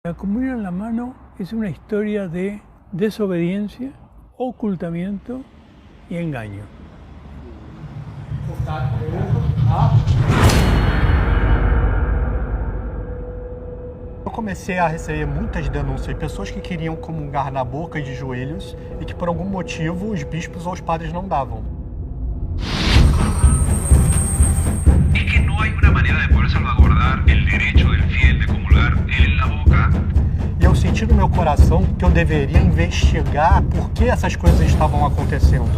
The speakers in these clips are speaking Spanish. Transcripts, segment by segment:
La comunión en la mano es una historia de desobediencia, ocultamiento y engaño. Eu comecei a receber muitas denúncias de pessoas que queriam comungar na boca e de joelhos e que por algum motivo os bispos ou os padres não davam. Es que no hay una manera de poder salvaguardar el derecho del fiel de comulgar en la boca. E eu senti no meu coração que eu deveria investigar por que essas coisas estavam acontecendo.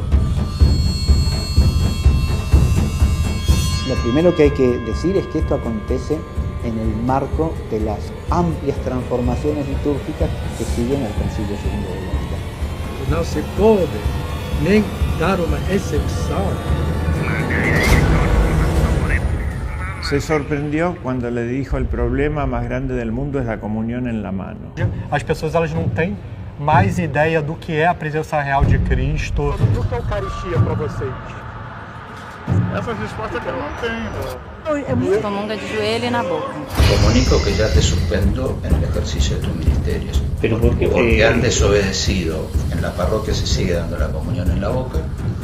Lo primero que hay que decir es que esto acontece en el marco de las amplias transformaciones litúrgicas que siguen al Concilio II de Vaticano. Não se pode nem dar uma exceção. Se sorprendió cuando le dijo el problema más grande del mundo es la comunión en la mano. As pessoas elas não têm mais ideia do que é a presença real de Cristo. O que é a Eucaristia para vocês? Essa resposta que eu não tenho. Comunga de joelho e na boca. Comunico que ya te suspendo en el ejercicio de tus ministerios. ¿Pero por qué? Porque han desobedecido. En la parroquia se sigue dando la comunión en la boca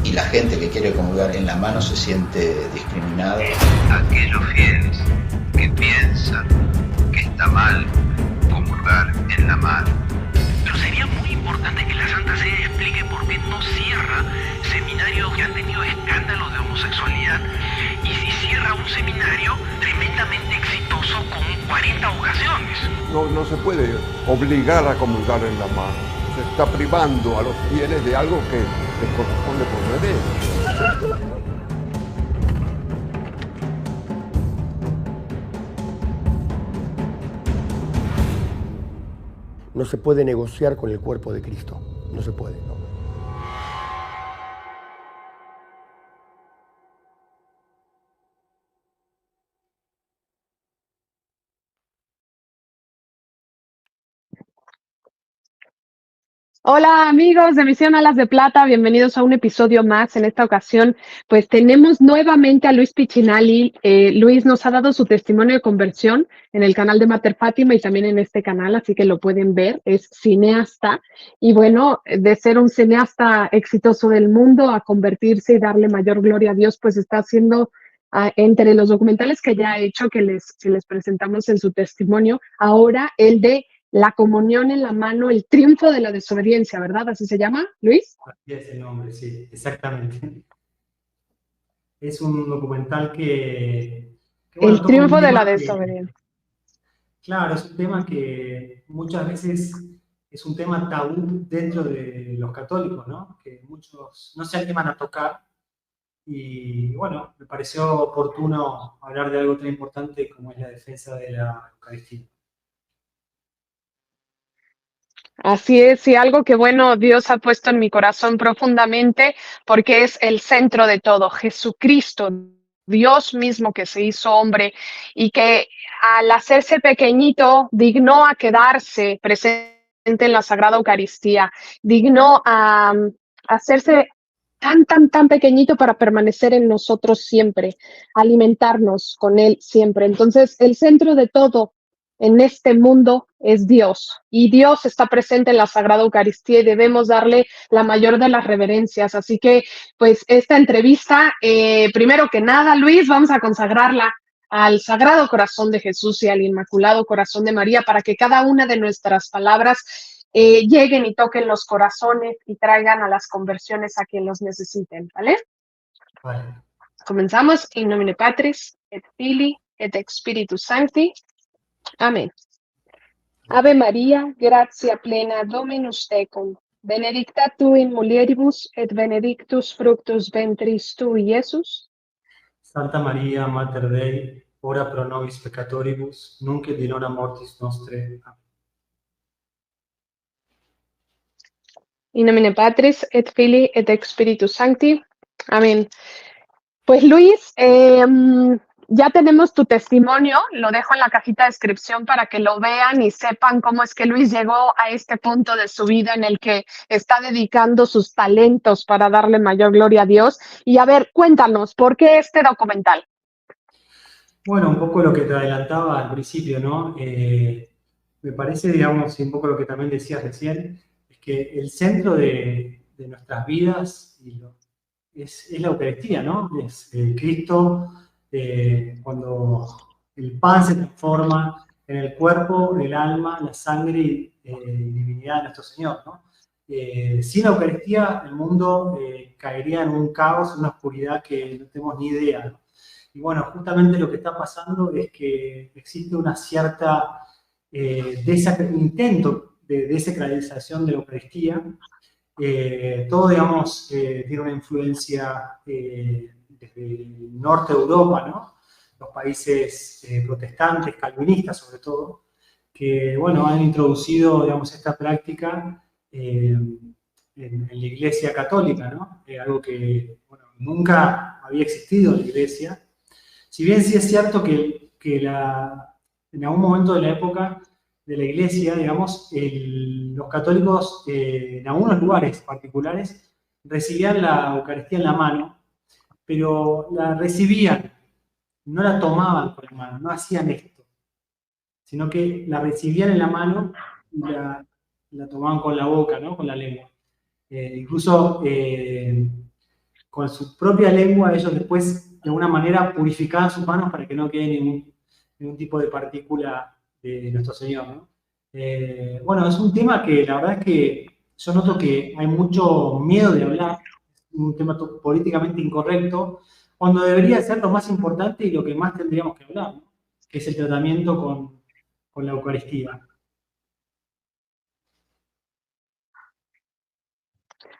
y la gente que quiere comulgar en la mano se siente discriminada. Aquellos fieles que piensan que está mal comulgar en la mano. Pero sería muy importante que la Santa Sede explique por qué no cierra seminarios que han tenido escándalos de homosexualidad y si cierra un seminario tremendamente exitoso con 40 vocaciones. No se puede obligar a comulgar en la mano. Se está privando a los fieles de algo que les corresponde por deber. No se puede negociar con el cuerpo de Cristo. No se puede, no. Hola amigos de Misión Alas de Plata, bienvenidos a un episodio más. En esta ocasión, pues tenemos nuevamente a Luis Piccinalli. Luis nos ha dado su testimonio de conversión en el canal de Mater Fátima y también en este canal, así que lo pueden ver. Es cineasta y bueno, de ser un cineasta exitoso del mundo a convertirse y darle mayor gloria a Dios, pues está haciendo entre los documentales que ya ha hecho, que les presentamos en su testimonio, ahora el de La comunión en la mano, el triunfo de la desobediencia, ¿verdad? ¿Así se llama, Luis? Así es el nombre, sí, exactamente. Es un documental que bueno, el triunfo de la desobediencia. Claro, es un tema que muchas veces es un tema tabú dentro de los católicos, ¿no? Que muchos no se animan a tocar. Y bueno, me pareció oportuno hablar de algo tan importante como es la defensa de la Eucaristía. Así es, y algo que, bueno, Dios ha puesto en mi corazón profundamente, porque es el centro de todo, Jesucristo, Dios mismo que se hizo hombre y que al hacerse pequeñito, dignó a quedarse presente en la Sagrada Eucaristía, dignó a hacerse tan pequeñito para permanecer en nosotros siempre, alimentarnos con Él siempre. Entonces, el centro de todo en este mundo es Dios, y Dios está presente en la Sagrada Eucaristía y debemos darle la mayor de las reverencias. Así que, pues, esta entrevista, primero que nada, Luis, vamos a consagrarla al Sagrado Corazón de Jesús y al Inmaculado Corazón de María para que cada una de nuestras palabras lleguen y toquen los corazones y traigan a las conversiones a quien los necesiten, ¿vale? Vale. Comenzamos. In nomine Patris, et Filii, et Spiritus Sancti. Amén. Ave María, gratia plena, Dominus tecum, benedicta tu in mulieribus, et benedictus fructus ventris tui, Iesus. Santa María, Mater Dei, ora pro nobis peccatoribus, nunc et in hora mortis nostre. Amén. In nomine Patris, et Filii, et Spiritus Sancti. Amén. Pues Luis, ya tenemos tu testimonio, lo dejo en la cajita de descripción para que lo vean y sepan cómo es que Luis llegó a este punto de su vida en el que está dedicando sus talentos para darle mayor gloria a Dios. Y a ver, cuéntanos, ¿por qué este documental? Bueno, un poco lo que te adelantaba al principio, ¿no? Me me parece, digamos, y un poco lo que también decías recién, es que el centro de nuestras vidas es la Eucaristía, ¿no? Es Cristo, cuando el pan se transforma en el cuerpo, el alma, la sangre y divinidad de nuestro Señor, ¿no? Sin la Eucaristía, el mundo caería en un caos, en una oscuridad que no tenemos ni idea, ¿no? Y bueno, justamente lo que está pasando es que existe una cierta intento de desacralización de la Eucaristía. Todo, digamos, tiene una influencia desde el norte de Europa, ¿no? Los países protestantes, calvinistas sobre todo, que, bueno, han introducido, digamos, esta práctica en la Iglesia Católica, ¿no? Algo que, bueno, nunca había existido en la Iglesia. Si bien sí es cierto que en algún momento de la época de la Iglesia, digamos, los católicos en algunos lugares particulares recibían la Eucaristía en la mano, pero la recibían, no la tomaban con la mano, no hacían esto, sino que la recibían en la mano y la tomaban con la boca, ¿no? Con la lengua. Incluso con su propia lengua ellos después de alguna manera purificaban sus manos para que no quede ningún tipo de partícula de nuestro Señor, ¿no? Bueno, es un tema que la verdad es que yo noto que hay mucho miedo de hablar, un tema políticamente incorrecto, cuando debería ser lo más importante y lo que más tendríamos que hablar, ¿no? Que es el tratamiento con la Eucaristía.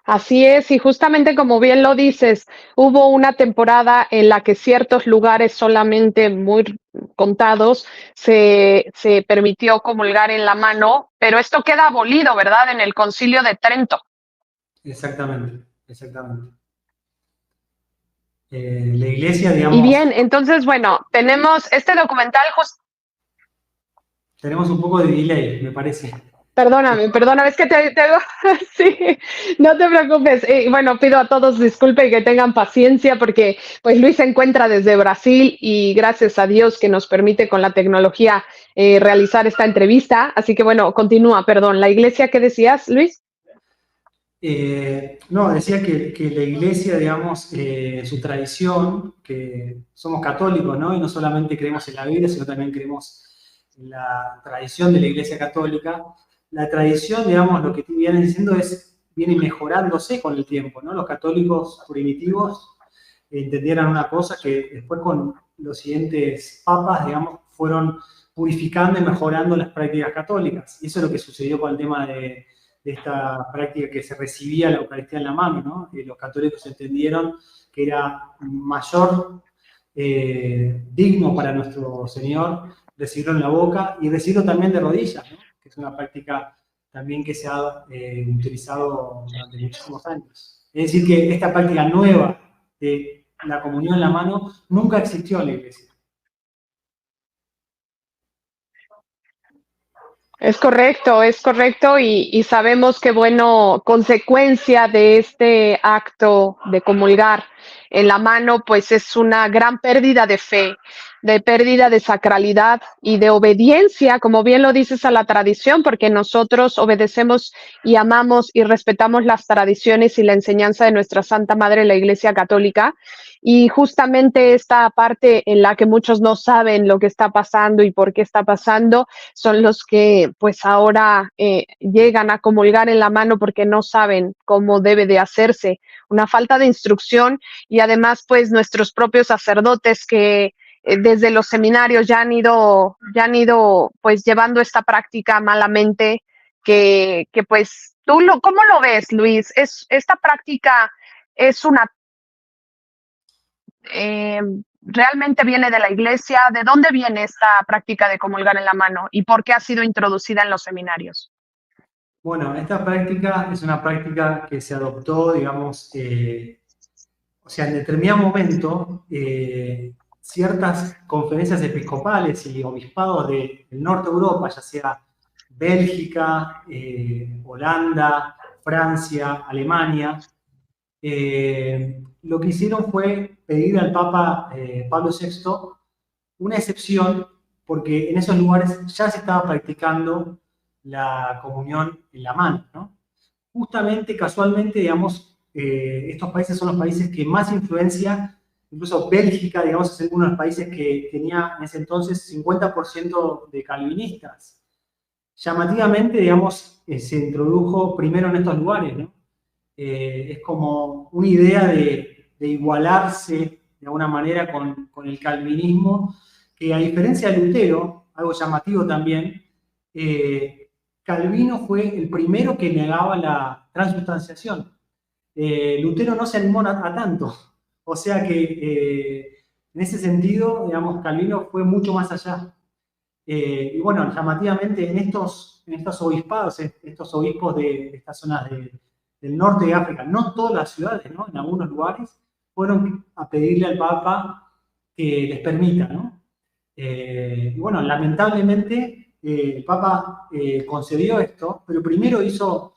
Así es, y justamente como bien lo dices, hubo una temporada en la que ciertos lugares solamente muy contados se permitió comulgar en la mano, pero esto queda abolido, ¿verdad?, en el Concilio de Trento. Exactamente, exactamente. La Iglesia, digamos... Y bien, entonces, bueno, tenemos este documental... Tenemos un poco de delay, me parece. Perdóname, es que sí, no te preocupes. Bueno, pido a todos disculpen y que tengan paciencia porque pues Luis se encuentra desde Brasil y gracias a Dios que nos permite con la tecnología realizar esta entrevista. Así que bueno, continúa, perdón. ¿La iglesia qué decías, Luis? No, decía que la Iglesia, digamos, su tradición, que somos católicos, ¿no? Y no solamente creemos en la Biblia, sino también creemos en la tradición de la Iglesia Católica. La tradición, digamos, lo que vienen diciendo viene mejorándose con el tiempo, ¿no? Los católicos primitivos entendieron una cosa que después con los siguientes papas, digamos, fueron purificando y mejorando las prácticas católicas. Y eso es lo que sucedió con el tema de esta práctica que se recibía la Eucaristía en la mano, ¿no? Los católicos entendieron que era mayor digno para nuestro Señor recibirlo en la boca y recibirlo también de rodillas, ¿no? Que es una práctica también que se ha utilizado durante muchísimos años. Es decir, que esta práctica nueva de la comunión en la mano nunca existió en la Iglesia. Es correcto y sabemos que, bueno, consecuencia de este acto de comulgar en la mano, pues es una gran pérdida de fe, de pérdida de sacralidad y de obediencia, como bien lo dices, a la tradición, porque nosotros obedecemos y amamos y respetamos las tradiciones y la enseñanza de nuestra Santa Madre, la Iglesia Católica. Y justamente esta parte en la que muchos no saben lo que está pasando y por qué está pasando, son los que pues ahora llegan a comulgar en la mano porque no saben cómo debe de hacerse, una falta de instrucción y además pues nuestros propios sacerdotes que desde los seminarios ya han ido pues llevando esta práctica malamente, que pues ¿cómo lo ves, Luis? Esta práctica es una ¿realmente viene de la Iglesia? ¿De dónde viene esta práctica de comulgar en la mano? ¿Y por qué ha sido introducida en los seminarios? Bueno, esta práctica es una práctica que se adoptó, digamos, o sea, en determinado momento, ciertas conferencias episcopales y obispados del norte de Europa, ya sea Bélgica, Holanda, Francia, Alemania, lo que hicieron fue pedir al Papa Pablo VI una excepción porque en esos lugares ya se estaba practicando la comunión en la mano, ¿no? Justamente, casualmente, digamos, estos países son los países que más influencia, incluso Bélgica, digamos, es uno de los países que tenía en ese entonces 50% de calvinistas. Llamativamente, digamos, se introdujo primero en estos lugares, ¿no? Es como una idea de igualarse de alguna manera con el calvinismo, que a diferencia de Lutero, algo llamativo también, Calvino fue el primero que negaba la transustanciación. Lutero no se animó a tanto, o sea que en ese sentido, digamos, Calvino fue mucho más allá. Y bueno, llamativamente en estos obispados, estos obispos de estas zonas del norte de África, no todas las ciudades, ¿no? En algunos lugares, fueron a pedirle al Papa que les permita, ¿no? Y bueno, lamentablemente el Papa concedió esto, pero primero hizo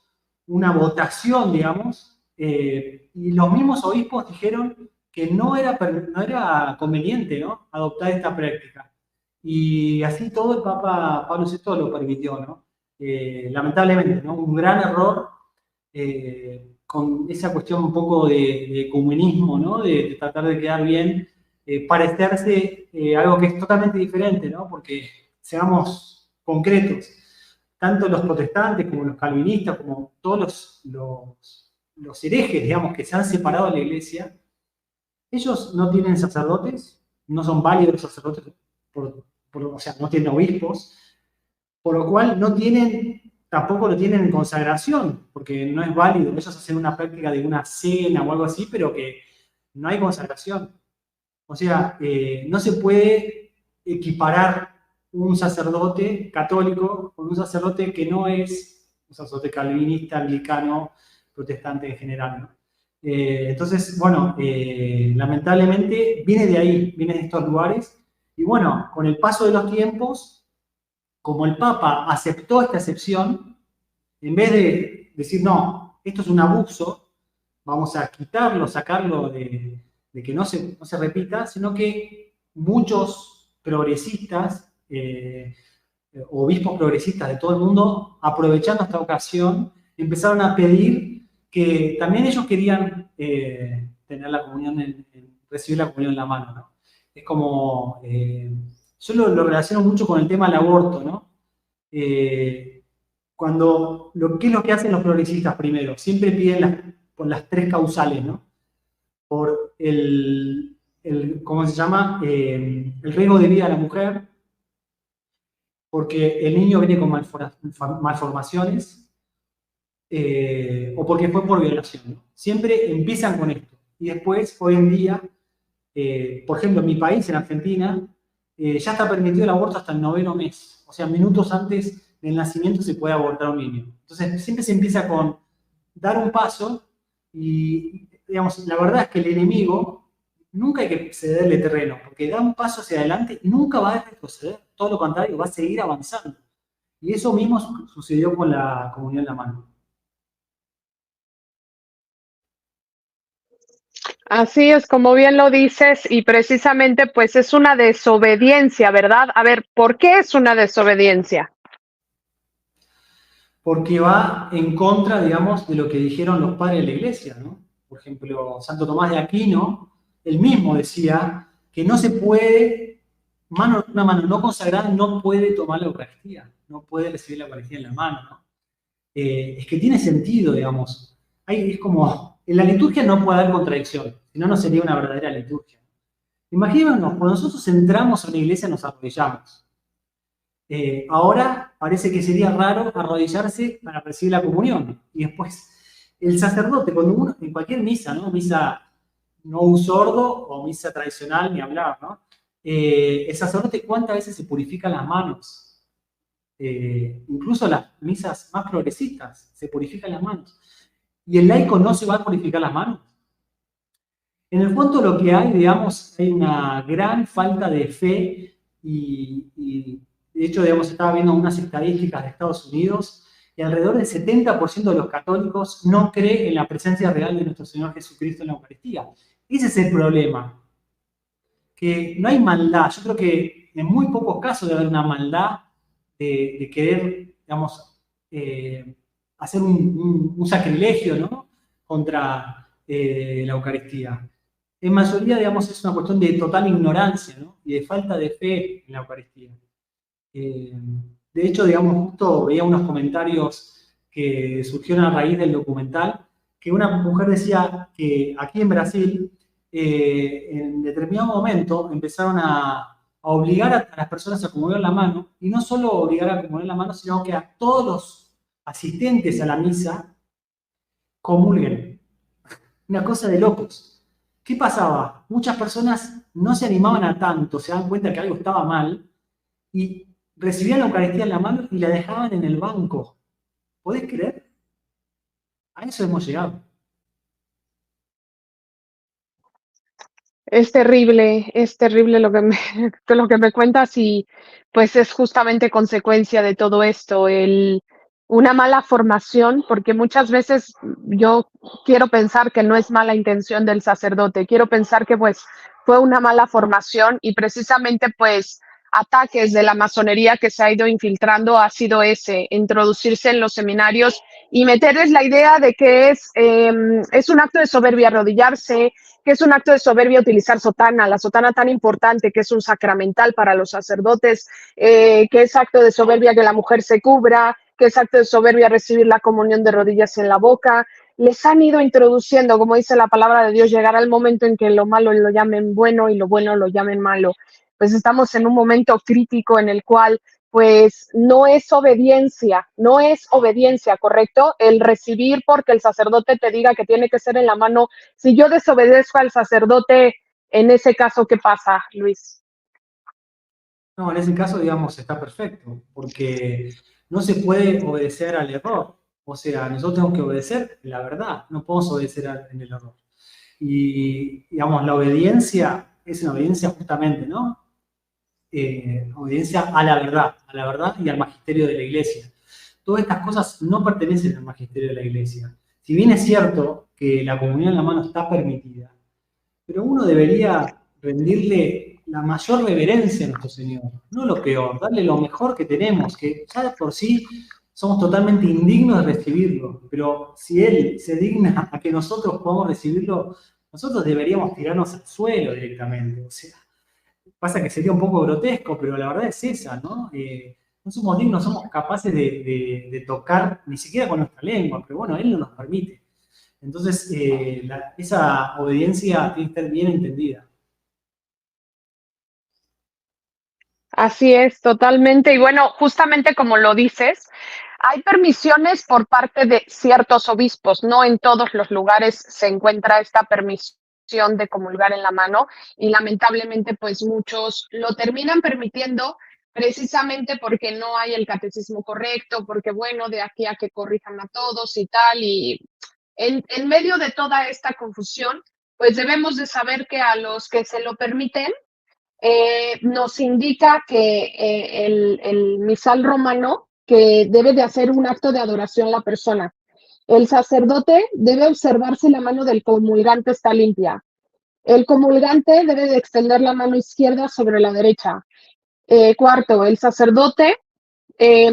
una votación, digamos, y los mismos obispos dijeron que no era conveniente, ¿no?, adoptar esta práctica. Y así todo el Papa Pablo VI lo permitió, ¿no? Lamentablemente, ¿no? Un gran error con esa cuestión un poco de ecumenismo, ¿no? De tratar de quedar bien, parecerse algo que es totalmente diferente, ¿no? Porque seamos concretos, tanto los protestantes como los calvinistas, como todos los herejes, digamos, que se han separado de la Iglesia, ellos no tienen sacerdotes, no son válidos los sacerdotes, o sea, no tienen obispos, por lo cual tampoco lo tienen en consagración, porque no es válido. Ellos hacen una práctica de una cena o algo así, pero que no hay consagración. O sea, no se puede equiparar un sacerdote católico con un sacerdote que no es un sacerdote calvinista, anglicano, protestante en general, ¿no? Entonces, bueno, lamentablemente viene de ahí, viene de estos lugares. Y bueno, con el paso de los tiempos, como el Papa aceptó esta excepción, en vez de decir, no, esto es un abuso, vamos a quitarlo, sacarlo de que no se repita, sino que muchos progresistas, obispos progresistas de todo el mundo, aprovechando esta ocasión, empezaron a pedir que también ellos querían tener la comunión, recibir la comunión en la mano, ¿no? Es como... yo lo relaciono mucho con el tema del aborto, ¿no? ¿Qué es lo que hacen los progresistas primero? Siempre piden por las tres causales, ¿no? Por ¿cómo se llama? El riesgo de vida de la mujer, porque el niño viene con malformaciones, o porque fue por violación, ¿no? Siempre empiezan con esto. Y después, hoy en día, por ejemplo, en mi país, en Argentina, ya está permitido el aborto hasta el 9º mes. O sea, minutos antes del nacimiento se puede abortar a un niño. Entonces, siempre se empieza con dar un paso y, digamos, la verdad es que el enemigo nunca hay que cederle terreno, porque da un paso hacia adelante y nunca va a retroceder. Todo lo contrario, va a seguir avanzando. Y eso mismo sucedió con la comunión en la mano. Así es, como bien lo dices, y precisamente pues es una desobediencia, ¿verdad? A ver, ¿por qué es una desobediencia? Porque va en contra, digamos, de lo que dijeron los padres de la Iglesia, ¿no? Por ejemplo, Santo Tomás de Aquino, él mismo decía que no se puede, una mano no consagrada no puede tomar la Eucaristía, no puede recibir la Eucaristía en la mano, ¿no? Es que tiene sentido, digamos. Es como, en la liturgia no puede haber contradicción, si no, no sería una verdadera liturgia. Imaginémonos, cuando nosotros entramos a una iglesia nos arrodillamos. Ahora parece que sería raro arrodillarse para recibir la comunión. Y después, el sacerdote, cuando uno, en cualquier misa, ¿no? Misa no sordo o misa tradicional, ni hablar, ¿no? El sacerdote, ¿cuántas veces se purifica las manos? Incluso las misas más progresistas se purifican las manos. ¿Y el laico no se va a purificar las manos? En el fondo lo que hay, digamos, hay una gran falta de fe y de hecho, digamos, estaba viendo unas estadísticas de Estados Unidos y alrededor del 70% de los católicos no cree en la presencia real de nuestro Señor Jesucristo en la Eucaristía. Ese es el problema. Que no hay maldad. Yo creo que en muy pocos casos debe haber una maldad de querer, digamos, hacer un sacrilegio, ¿no?, contra la Eucaristía. En mayoría, digamos, es una cuestión de total ignorancia, ¿no?, y de falta de fe en la Eucaristía. De hecho, digamos, justo veía unos comentarios que surgieron a raíz del documental, que una mujer decía que aquí en Brasil, en determinado momento, empezaron a obligar a las personas a comulgar la mano, y no solo obligar a comulgar la mano, sino que a todos los asistentes a la misa comulguen. Una cosa de locos. ¿Qué pasaba? Muchas personas no se animaban a tanto, se dan cuenta que algo estaba mal, y recibían la Eucaristía en la mano y la dejaban en el banco. ¿Podés creer? A eso hemos llegado. Es terrible lo que me cuentas, y pues es justamente consecuencia de todo esto, una mala formación, porque muchas veces yo quiero pensar que no es mala intención del sacerdote, quiero pensar que pues fue una mala formación, y precisamente pues ataques de la masonería que se ha ido infiltrando ha sido ese, introducirse en los seminarios y meterles la idea de que es un acto de soberbia arrodillarse, que es un acto de soberbia utilizar sotana, la sotana tan importante que es un sacramental para los sacerdotes, que es acto de soberbia que la mujer se cubra, que es acto de soberbia recibir la comunión de rodillas en la boca. Les han ido introduciendo, como dice la palabra de Dios, llegará el momento en que lo malo lo llamen bueno y lo bueno lo llamen malo. Pues estamos en un momento crítico en el cual pues no es obediencia, ¿correcto? El recibir porque el sacerdote te diga que tiene que ser en la mano. Si yo desobedezco al sacerdote, en ese caso, ¿qué pasa, Luis? No, en ese caso, digamos, está perfecto, porque no se puede obedecer al error. O sea, nosotros tenemos que obedecer la verdad, no podemos obedecer en el error. Y, digamos, la obediencia es una obediencia justamente, ¿no? Obediencia a la verdad y al magisterio de la Iglesia. Todas estas cosas no pertenecen al magisterio de la Iglesia. Si bien es cierto que la comunión en la mano está permitida, pero uno debería rendirle la mayor reverencia a nuestro Señor, no lo peor, darle lo mejor que tenemos, que ya de por sí somos totalmente indignos de recibirlo, pero si Él se digna a que nosotros podamos recibirlo, nosotros deberíamos tirarnos al suelo directamente. O sea, pasa que sería un poco grotesco, pero la verdad es esa, ¿no? No somos dignos, no somos capaces de tocar ni siquiera con nuestra lengua, pero bueno, Él no nos permite. Entonces, esa obediencia tiene que estar bien entendida. Así es, totalmente. Y bueno, justamente como lo dices, hay permisiones por parte de ciertos obispos. No en todos los lugares se encuentra esta permisión de comulgar en la mano, y lamentablemente pues muchos lo terminan permitiendo precisamente porque no hay el catecismo correcto, porque bueno, de aquí a que corrijan a todos y tal, y en medio de toda esta confusión, pues debemos de saber que a los que se lo permiten, nos indica que el misal romano que debe de hacer un acto de adoración la persona. El sacerdote debe observar si la mano del comulgante está limpia. El comulgante debe de extender la mano izquierda sobre la derecha. Cuarto, el sacerdote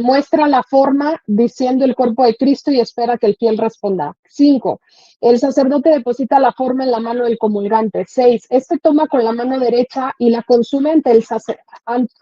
muestra la forma diciendo el cuerpo de Cristo y espera que el fiel responda. 5. El sacerdote deposita la forma en la mano del comulgante. 6. Este toma con la mano derecha y la consume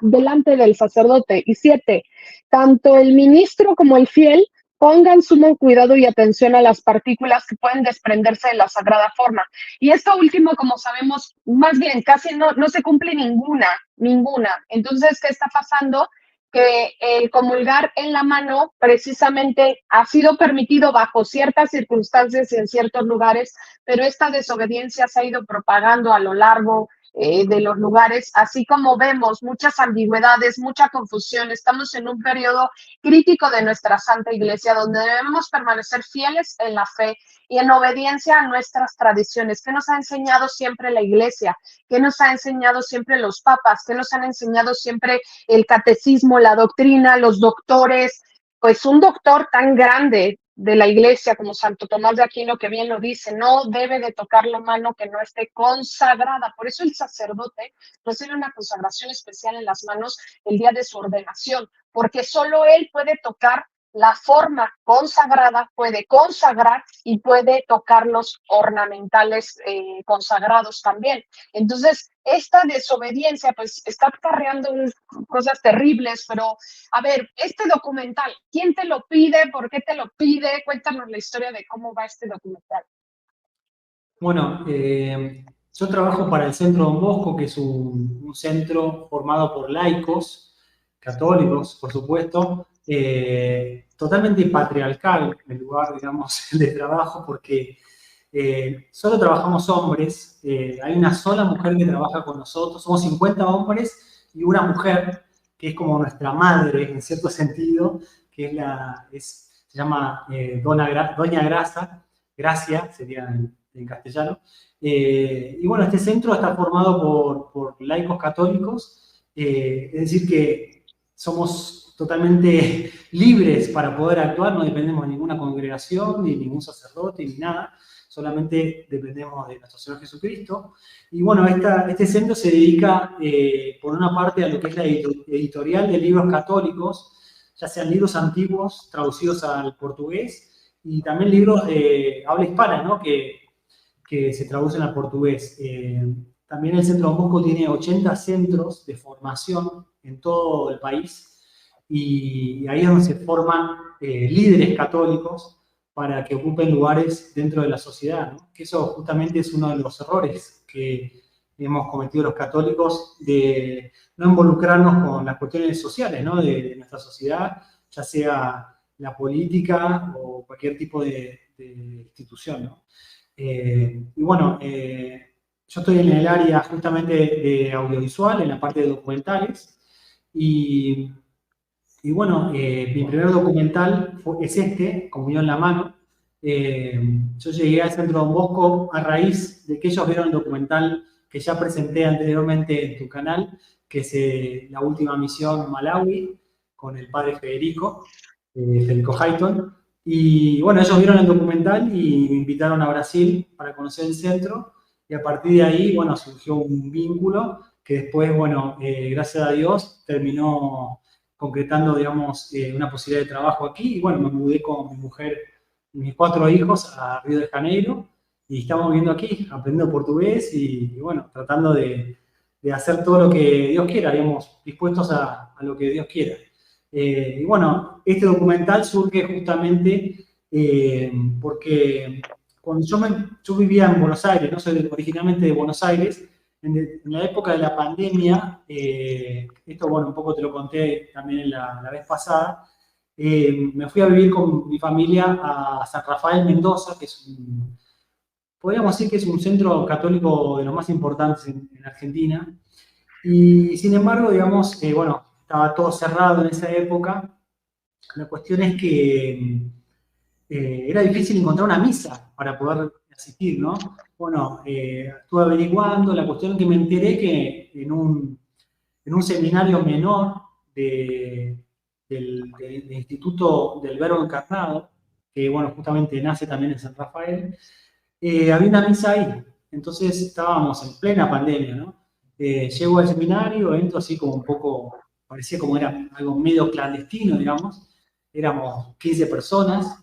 delante del sacerdote. Y 7. Tanto el ministro como el fiel pongan sumo cuidado y atención a las partículas que pueden desprenderse de la sagrada forma. Y esto último, como sabemos, más bien casi no se cumple ninguna. Entonces, ¿qué está pasando? Que el comulgar en la mano precisamente ha sido permitido bajo ciertas circunstancias y en ciertos lugares, pero esta desobediencia se ha ido propagando a lo largo de los lugares, así como vemos muchas ambigüedades, mucha confusión. Estamos en un periodo crítico de nuestra Santa Iglesia, donde debemos permanecer fieles en la fe y en obediencia a nuestras tradiciones. ¿Qué nos ha enseñado siempre la Iglesia? ¿Qué nos ha enseñado siempre los papas? ¿Qué nos han enseñado siempre el catecismo, la doctrina, los doctores? Pues un doctor tan grande de la iglesia, como Santo Tomás de Aquino, que bien lo dice, no debe de tocar la mano que no esté consagrada. Por eso el sacerdote recibe una consagración especial en las manos el día de su ordenación, porque solo él puede tocar la forma consagrada, puede consagrar y puede tocar los ornamentales consagrados también. Entonces, esta desobediencia pues está acarreando cosas terribles, pero a ver, este documental, ¿quién te lo pide? ¿Por qué te lo pide? Cuéntanos la historia de cómo va este documental. Bueno, yo trabajo para el Centro Don Bosco, que es un centro formado por laicos, católicos, por supuesto, totalmente patriarcal el lugar, digamos, de trabajo, porque solo trabajamos hombres, hay una sola mujer que trabaja con nosotros, somos 50 hombres y una mujer que es como nuestra madre, en cierto sentido, que se llama Doña Gracia, sería en castellano. Y bueno, este centro está formado por laicos católicos, es decir que somos totalmente libres para poder actuar, no dependemos de ninguna congregación, ni ningún sacerdote, ni nada, solamente dependemos de nuestro Señor Jesucristo. Y bueno, este centro se dedica, por una parte, a lo que es la editorial de libros católicos, ya sean libros antiguos traducidos al portugués, y también libros de habla hispana, ¿no? que se traducen al portugués. También el Centro Don Bosco tiene 80 centros de formación en todo el país, y ahí es donde se forman líderes católicos para que ocupen lugares dentro de la sociedad, ¿no? Que eso justamente es uno de los errores que hemos cometido los católicos, de no involucrarnos con las cuestiones sociales, ¿no? de nuestra sociedad, ya sea la política o cualquier tipo de institución, ¿no? Y bueno, yo estoy en el área justamente de audiovisual, en la parte de documentales, y bueno, mi primer documental es Comunión en la Mano. Yo llegué al Centro Don Bosco a raíz de que ellos vieron el documental que ya presenté anteriormente en tu canal, que es La Última Misión Malawi, con el padre Federico Hayton. Y bueno, ellos vieron el documental y me invitaron a Brasil para conocer el centro, y a partir de ahí, bueno, surgió un vínculo que después, bueno, gracias a Dios, terminó concretando, digamos, una posibilidad de trabajo aquí. Y bueno, me mudé con mi mujer y mis 4 hijos a Río de Janeiro, y estamos viviendo aquí, aprendiendo portugués y bueno, tratando de hacer todo lo que Dios quiera, digamos, dispuestos a lo que Dios quiera. Y bueno, este documental surge justamente porque cuando yo vivía en Buenos Aires, no soy originalmente de Buenos Aires, en la época de la pandemia, esto bueno, un poco te lo conté también la vez pasada, me fui a vivir con mi familia a San Rafael Mendoza, que es podríamos decir que es un centro católico de los más importantes en Argentina, y sin embargo, digamos, bueno, estaba todo cerrado en esa época. La cuestión es que era difícil encontrar una misa para poder asistir, ¿no? Bueno, estuve averiguando, la cuestión es que me enteré que en un seminario menor del Instituto del Verbo Encarnado, que bueno, justamente nace también en San Rafael, había una misa ahí. Entonces estábamos en plena pandemia, ¿no? Llego al seminario, entro así como un poco, parecía como era algo medio clandestino, digamos. Éramos 15 personas.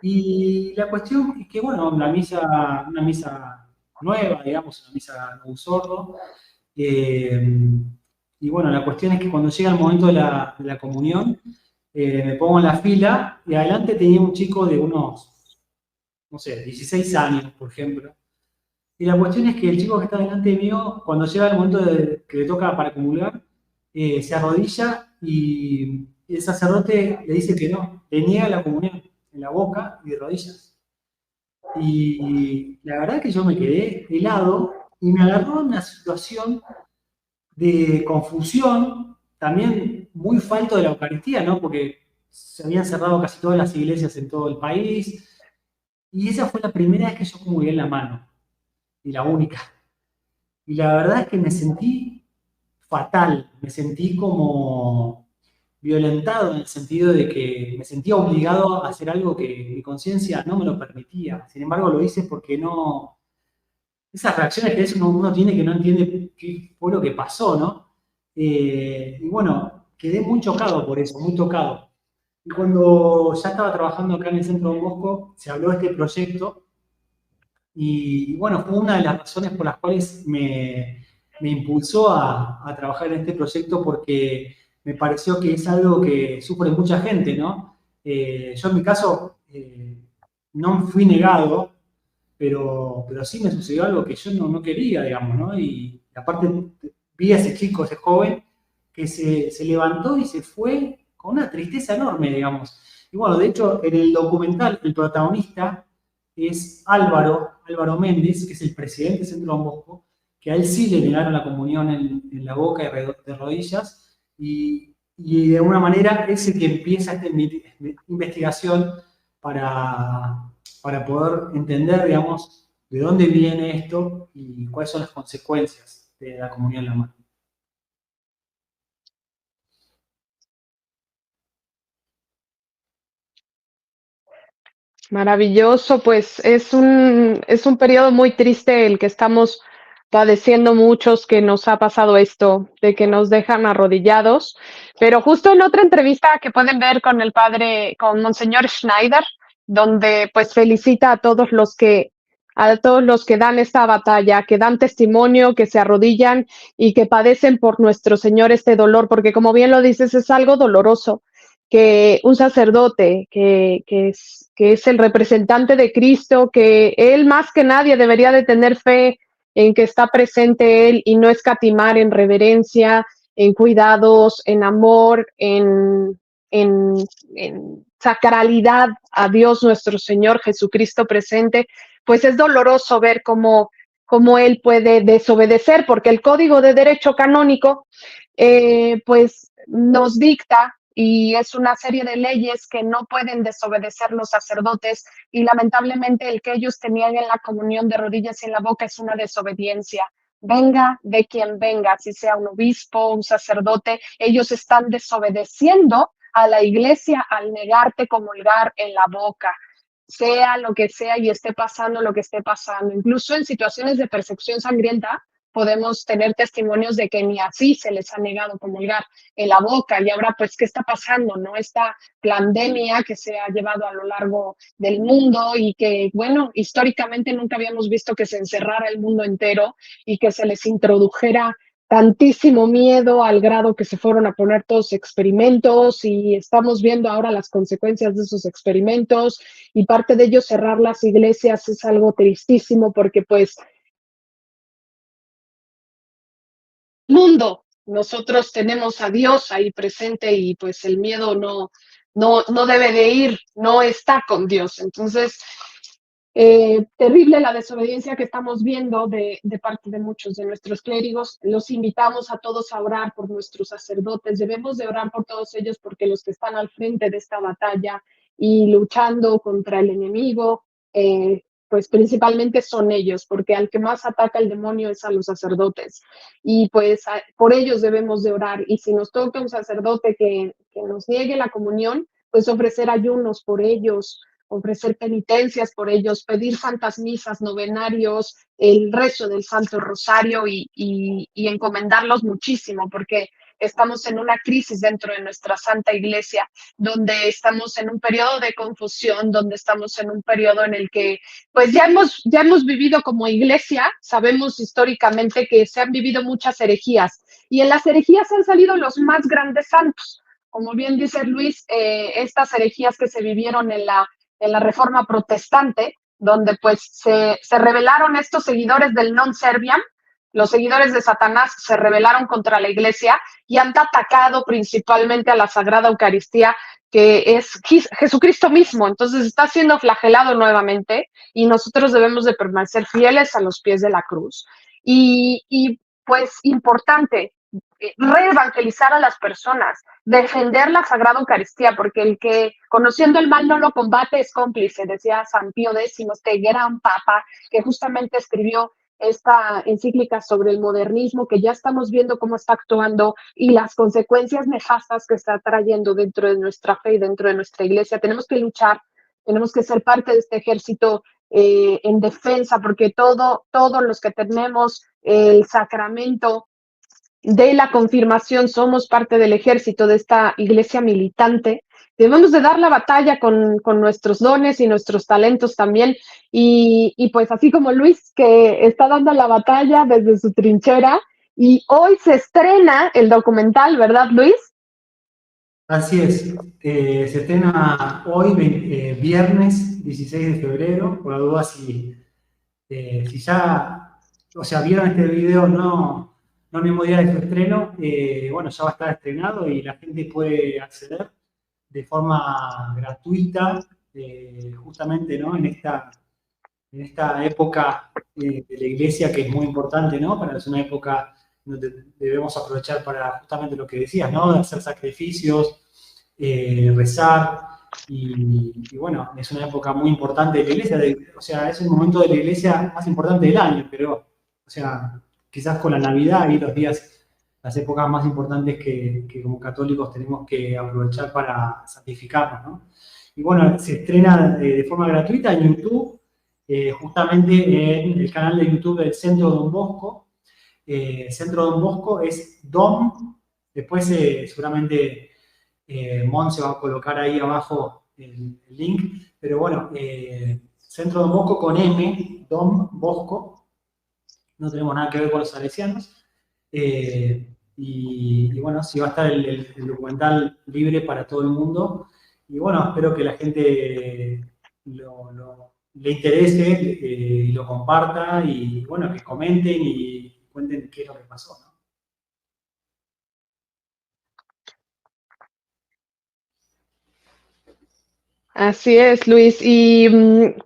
Y la cuestión es que, bueno, una misa nueva, digamos, una misa no un sordo. Y bueno, la cuestión es que cuando llega el momento de la comunión, me pongo en la fila y adelante tenía un chico de unos, no sé, 16 años, por ejemplo. Y la cuestión es que el chico que está delante mío, cuando llega el momento que le toca para comulgar, se arrodilla y el sacerdote le dice que no, le niega la comunión en la boca y de rodillas. Y la verdad es que yo me quedé helado y me agarró una situación de confusión, también muy falto de la Eucaristía, ¿no? Porque se habían cerrado casi todas las iglesias en todo el país. Y esa fue la primera vez que yo comulgué en la mano. Y la única. Y la verdad es que me sentí fatal. Me sentí como violentado en el sentido de que me sentía obligado a hacer algo que mi conciencia no me lo permitía. Sin embargo, lo hice porque no... Esas reacciones que a veces uno tiene que no entiende qué fue lo que pasó, ¿no? Y bueno, quedé muy chocado por eso, muy tocado. Y cuando ya estaba trabajando acá en el Centro Don Bosco, se habló de este proyecto y bueno, fue una de las razones por las cuales me impulsó a trabajar en este proyecto, porque me pareció que es algo que sufre mucha gente, ¿no? Yo en mi caso no fui negado, pero sí me sucedió algo que yo no quería, digamos, ¿no? Y aparte vi a ese chico, ese joven, que se levantó y se fue con una tristeza enorme, digamos. Y bueno, de hecho, en el documental, el protagonista es Álvaro Méndez, que es el presidente del Centro Don Bosco, que a él sí le negaron la comunión en la boca y de rodillas, y de alguna manera es el que empieza esta investigación para poder entender, digamos, de dónde viene esto y cuáles son las consecuencias de la comunión en la mano. Maravilloso, pues es un periodo muy triste el que estamos padeciendo muchos, que nos ha pasado esto, de que nos dejan arrodillados. Pero justo en otra entrevista que pueden ver con el padre, con Monseñor Schneider, donde pues felicita a todos los que dan esta batalla, que dan testimonio, que se arrodillan y que padecen por nuestro Señor este dolor, porque como bien lo dices, es algo doloroso que un sacerdote que es el representante de Cristo, que él más que nadie debería de tener fe en que está presente él y no escatimar en reverencia, en cuidados, en amor, en sacralidad a Dios nuestro Señor Jesucristo presente, pues es doloroso ver cómo él puede desobedecer, porque el Código de Derecho Canónico pues nos dicta, y es una serie de leyes que no pueden desobedecer los sacerdotes, y lamentablemente el que ellos tenían en la comunión de rodillas y en la boca es una desobediencia. Venga de quien venga, si sea un obispo, un sacerdote, ellos están desobedeciendo a la iglesia al negarte comulgar en la boca, sea lo que sea y esté pasando lo que esté pasando. Incluso en situaciones de persecución sangrienta, podemos tener testimonios de que ni así se les ha negado comulgar en la boca. Y ahora, pues, ¿qué está pasando? ¿No? Esta pandemia que se ha llevado a lo largo del mundo y que, bueno, históricamente nunca habíamos visto que se encerrara el mundo entero y que se les introdujera tantísimo miedo al grado que se fueron a poner todos experimentos, y estamos viendo ahora las consecuencias de esos experimentos, y parte de ellos cerrar las iglesias es algo tristísimo, porque pues mundo, nosotros tenemos a Dios ahí presente y pues el miedo no debe de ir, no está con Dios. Entonces, terrible la desobediencia que estamos viendo de parte de muchos de nuestros clérigos. Los invitamos a todos a orar por nuestros sacerdotes. Debemos de orar por todos ellos, porque los que están al frente de esta batalla y luchando contra el enemigo, pues principalmente son ellos, porque al que más ataca el demonio es a los sacerdotes, y pues por ellos debemos de orar. Y si nos toca un sacerdote que nos niegue la comunión, pues ofrecer ayunos por ellos, ofrecer penitencias por ellos, pedir santas misas, novenarios, el rezo del Santo Rosario, y encomendarlos muchísimo, porque estamos en una crisis dentro de nuestra Santa Iglesia, donde estamos en un periodo de confusión, donde estamos en un periodo en el que pues ya hemos vivido como iglesia, sabemos históricamente que se han vivido muchas herejías, y en las herejías han salido los más grandes santos. Como bien dice Luis, estas herejías que se vivieron en la Reforma Protestante, donde pues se rebelaron estos seguidores del non serviam, los seguidores de Satanás se rebelaron contra la iglesia y han atacado principalmente a la Sagrada Eucaristía, que es Jesucristo mismo. Entonces está siendo flagelado nuevamente, y nosotros debemos de permanecer fieles a los pies de la cruz. Y pues importante, reevangelizar a las personas, defender la Sagrada Eucaristía, porque el que conociendo el mal no lo combate es cómplice, decía San Pío X, este gran papa que justamente escribió esta encíclica sobre el modernismo, que ya estamos viendo cómo está actuando y las consecuencias nefastas que está trayendo dentro de nuestra fe y dentro de nuestra iglesia. Tenemos que luchar, tenemos que ser parte de este ejército en defensa, porque todos los que tenemos el sacramento de la confirmación somos parte del ejército de esta iglesia militante. Debemos de dar la batalla con nuestros dones y nuestros talentos también. Y pues así como Luis, que está dando la batalla desde su trinchera, y hoy se estrena el documental, ¿verdad, Luis? Así es. Se estrena hoy, viernes 16 de febrero. Por la duda, si ya, o sea, vieron este video, no el mismo día de su estreno, bueno, ya va a estar estrenado y la gente puede acceder de forma gratuita, justamente, ¿no? En esta época de la iglesia, que es muy importante, ¿no? Es una época donde debemos aprovechar para justamente lo que decías, ¿no? De hacer sacrificios, rezar, y bueno, es una época muy importante de la iglesia, o sea, es el momento de la iglesia más importante del año, pero, o sea, quizás con la Navidad y los días, las épocas más importantes que como católicos tenemos que aprovechar para santificarnos, ¿no? Y bueno, se estrena de forma gratuita en YouTube, justamente en el canal de YouTube del Centro Don Bosco. Centro Don Bosco es DOM, después seguramente Mon se va a colocar ahí abajo el link, pero bueno, Centro Don Bosco con M, Don Bosco, no tenemos nada que ver con los salesianos, y bueno, sí va a estar el documental libre para todo el mundo, y bueno, espero que la gente le interese y lo comparta, y bueno, que comenten y cuenten qué es lo que pasó, ¿no? Así es, Luis, y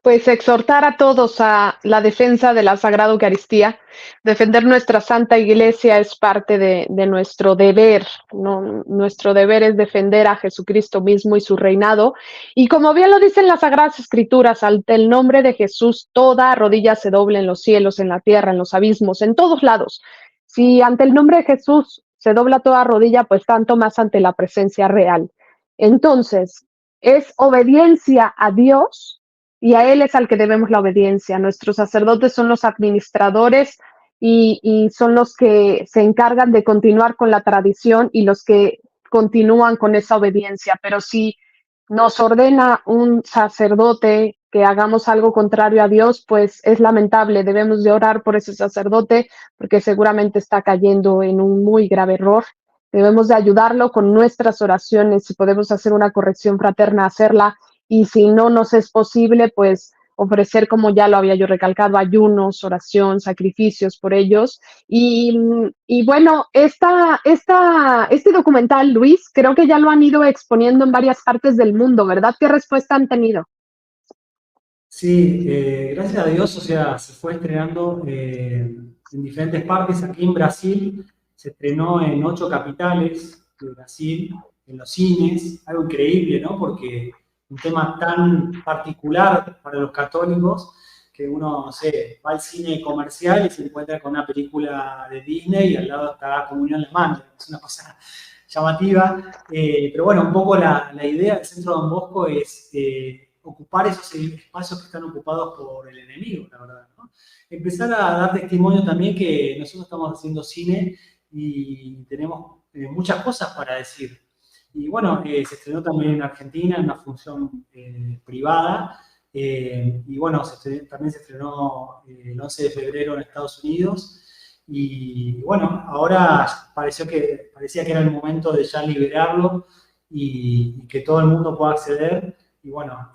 pues exhortar a todos a la defensa de la Sagrada Eucaristía. Defender nuestra Santa Iglesia es parte de nuestro deber, ¿no? Nuestro deber es defender a Jesucristo mismo y su reinado, y como bien lo dicen las Sagradas Escrituras, ante el nombre de Jesús toda rodilla se doble en los cielos, en la tierra, en los abismos, en todos lados. Si ante el nombre de Jesús se dobla toda rodilla, pues tanto más ante la presencia real. Entonces, es obediencia a Dios, y a Él es al que debemos la obediencia. Nuestros sacerdotes son los administradores y son los que se encargan de continuar con la tradición y los que continúan con esa obediencia. Pero si nos ordena un sacerdote que hagamos algo contrario a Dios, pues es lamentable. Debemos de orar por ese sacerdote porque seguramente está cayendo en un muy grave error. Debemos de ayudarlo con nuestras oraciones. Si podemos hacer una corrección fraterna, hacerla, y si no nos es posible, pues ofrecer, como ya lo había yo recalcado, ayunos, oración, sacrificios por ellos. Y bueno, este documental, Luis, creo que ya lo han ido exponiendo en varias partes del mundo, ¿verdad? ¿Qué respuesta han tenido? Sí, gracias a Dios, o sea, se fue estrenando en diferentes partes. Aquí en Brasil se estrenó en 8 capitales de Brasil, en los cines, algo increíble, ¿no? Porque un tema tan particular para los católicos, que uno, no sé, va al cine comercial y se encuentra con una película de Disney y al lado está Comunión en la mano. Es una cosa llamativa, pero bueno, un poco la idea del Centro Don Bosco es ocupar esos espacios que están ocupados por el enemigo, la verdad, ¿no? Empezar a dar testimonio también que nosotros estamos haciendo cine y tenemos muchas cosas para decir. Y bueno, se estrenó también en Argentina en una función privada, y bueno, también se estrenó el 11 de febrero en Estados Unidos, y bueno, ahora parecía que era el momento de ya liberarlo y que todo el mundo pueda acceder. Y bueno,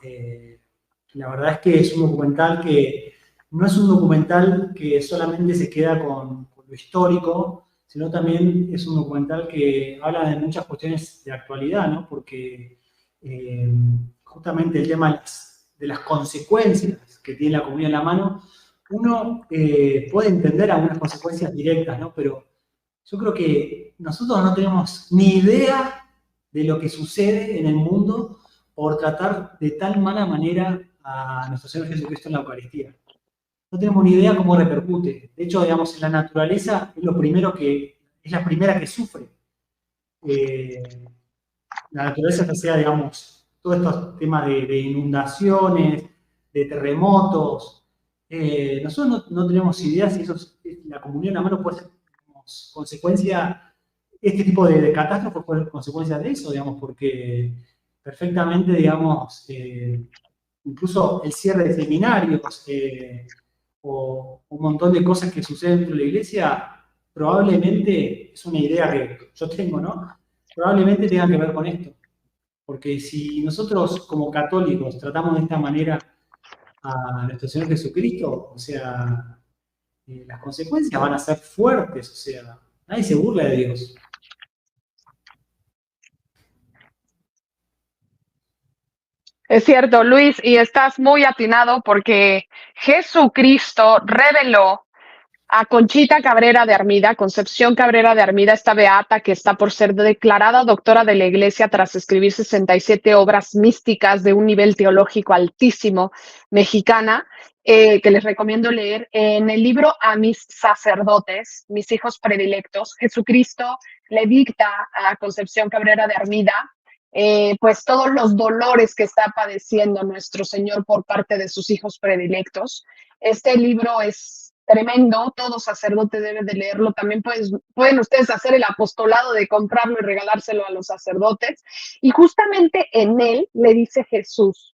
la verdad es que es un documental que no es un documental que solamente se queda con lo histórico, sino también es un documental que habla de muchas cuestiones de actualidad, ¿no? Porque justamente el tema de las consecuencias que tiene la comunión en la mano, uno puede entender algunas consecuencias directas, ¿no? Pero yo creo que nosotros no tenemos ni idea de lo que sucede en el mundo por tratar de tal mala manera a nuestro Señor Jesucristo en la Eucaristía. no tenemos ni idea cómo repercute. De hecho, digamos, en la naturaleza es la primera que sufre. La naturaleza, ya sea, digamos, todos estos temas de inundaciones, de terremotos, nosotros no tenemos idea si la comunión en la mano puede ser, digamos, consecuencia, este tipo de catástrofes puede ser consecuencia de eso, digamos, porque perfectamente, digamos, incluso el cierre de seminarios o un montón de cosas que suceden dentro de la iglesia, probablemente, es una idea que yo tengo, ¿no? Probablemente tenga que ver con esto. Porque si nosotros como católicos tratamos de esta manera a nuestro Señor Jesucristo, o sea, las consecuencias van a ser fuertes, o sea, nadie se burla de Dios. Es cierto, Luis, y estás muy atinado porque Jesucristo reveló a Conchita Cabrera de Armida, Concepción Cabrera de Armida, esta beata que está por ser declarada doctora de la Iglesia tras escribir 67 obras místicas de un nivel teológico altísimo, mexicana, que les recomiendo leer. En el libro A mis sacerdotes, mis hijos predilectos, Jesucristo le dicta a Concepción Cabrera de Armida pues todos los dolores que está padeciendo nuestro Señor por parte de sus hijos predilectos. Este libro es tremendo, todo sacerdote debe de leerlo. También pueden ustedes hacer el apostolado de comprarlo y regalárselo a los sacerdotes. Y justamente en él le dice Jesús,